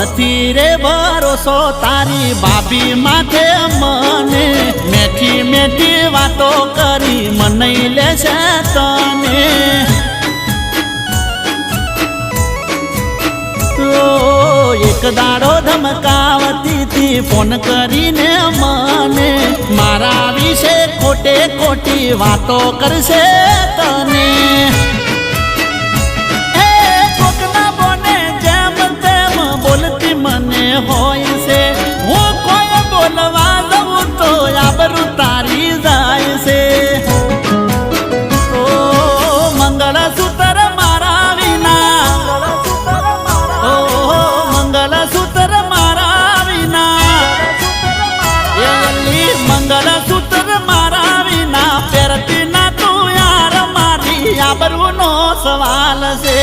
નથી રે ભરોસો તારી ભાભી માથે મને મેઠી મેઠી વાતો કરી મનાઈ લેશે તને એક દાડો ધમકાવતી થી ફોન કરીને મને મારા વિશે ખોટે ખોટી વાતો કરશે તને કોકના બોને જેમ તેમ બોલતી મને હોય છે હું કોઈ બોલવા દઉં તો આબરૂ તારી જાય છે મંગળસૂત્ર મારા વિના મંગળસૂત્ર મારા વિના મંગળસૂત્ર મારા વિના પહેરતી ના તું યાર મારી આબરૂનો સવાલ છે।